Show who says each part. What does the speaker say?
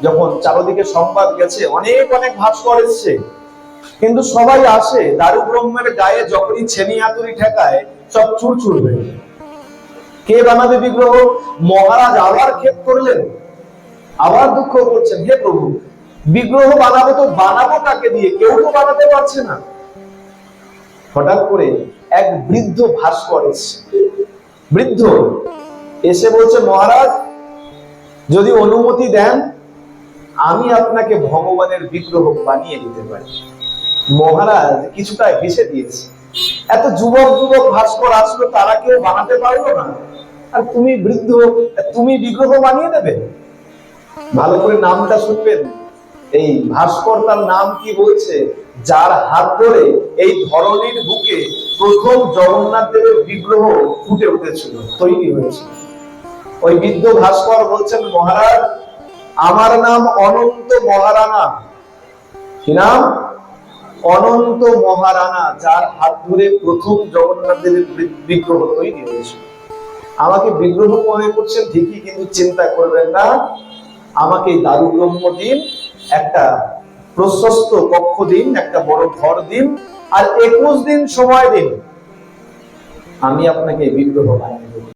Speaker 1: যখন চারদিকে সংবাদ গেছে, অনেক অনেক ভাস্কর এসছে, কিন্তু সবাই আসে দারু ব্রহ্মের গায়ে যখনই ছেনি হাতুড়ি ঠেকায় সব চুরচুর হয়ে যায়। কে বানাবে বিগ্রহ? মহারাজ আবার ক্ষেপ করলেন, আবার দুঃখ করছেন, হে প্রভু, বিগ্রহ বানাবো তো বানাবো কাকে দিয়ে? কেউ তো বানাতে পারছে না। হঠাৎ করে এক বৃদ্ধ ভাস্কর এসে, বৃদ্ধ এসে বলছে, মহারাজ যদি অনুমতি দেন আমি আপনাকে ভগবানের বিগ্রহ বানিয়ে দিতে পারি। মহারাজ কিছুটা হেসে দিয়েছে, এত যুবক যুবক ভাস্কর আসলো, তারা কেউ বানাতে পারলো না, আর তুমি বৃদ্ধ, তুমি বিগ্রহ বানিয়ে দেবে? ভালো করে নামটা শুনবেন, এই ভাস্কর তার নাম কি বলছে, যার হাত ধরে এই ধরনীর বুকে প্রথম জগন্নাথ দেবের বিগ্রহ ফুটে উঠেছিল, তৈরি হয়েছিল। ওই বৃদ্ধ ভাস্কর বলছেন, মহারাজ আমার নাম অনন্ত মহারানা। কি নাম? অনন্ত মহারানা, যার হাত ধরে প্রথম জগন্নাথ দেবের বিগ্রহ তৈরি হয়েছিল। আমাকে বিগ্রহ মনে করছেন ঠিকই, কিন্তু চিন্তা করবেন না, আমাকে দারু ব্রহ্ম দিন, একটা প্রশস্ত কক্ষ দিন, একটা বড় ঘর দিন, আর 21 দিন সময় দিন, আমি আপনাকে বিগ্রহ বানিয়ে দেব।